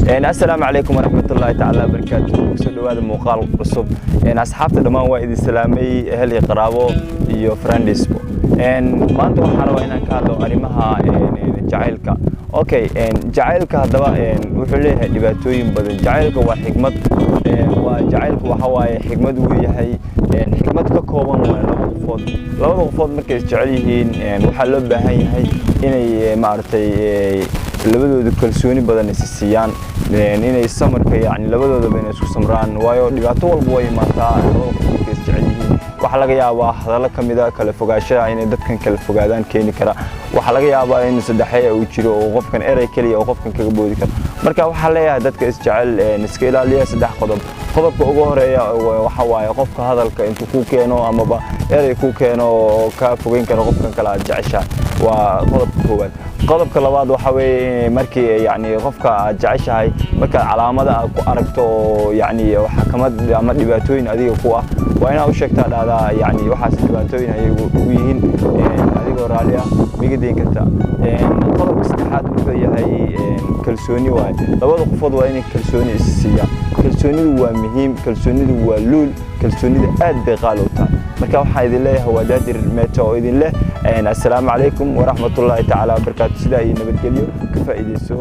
السلام عليكم ورحمة الله تعالى وبركاته. سلوا هذا مقال عصب. أصحاب الدمان وايد السلامي أهل قرابو يو فرنديس. ما أنتوا حروا هنا كادو أريمها جعلك. أوكي جعلك هذا وحليه دباتوين بدل جعلك وحكمة وجعلك وحواي حكمة وياهي حكمة ككوبان لو غفوض مركز جعليهين وحلو بهاي إني معرتي labadooda kalsooni badan isiyaan inay samarka yaani labadooda been isku samraan waayo dhibaato walba way maataa markay isjecelyihiin waxa laga yaabaa hadallo kamida kala fogaanshaha inay dadkan kala fogaadaan keeni kara waxa laga yaabaa in saddexay uu jiro oo qofkan eray kaliya oo qofkan kaga boodi karo marka waxa leeyahay dadka isjecel iska ilaaliya saddex qodobka ugu horeeya waxa waaye qofka hadalka intuu ku keeno amaba eray ku keeno oo ka fogeyn karo qofkan kala jecesha waa qodobka koowaad qodobka labaad waxa weeye markii yani qofka jeceshahay marka calaamada ku aragto yani waxa kamid ama dhibaatooyin adiga ku ah waa inaad u sheegtaa dhaada yani waxaas dhibaatooyin ay u yihiin adigoo raali ah migadeen karta qodobka saddexaad wuxuu yahay kalsooni waay labada qofood waa inay kalsooni isiyaan kalsoonidu waa muhiim kalsoonidu waa luul kalsoonida aad bay qaali u tahay marka waxa idin leeyahay waa daadir meeto oo idin leh السلام عليكم ورحمة الله تعالى وبركاته. سيداي نبتقليو كفايدة سو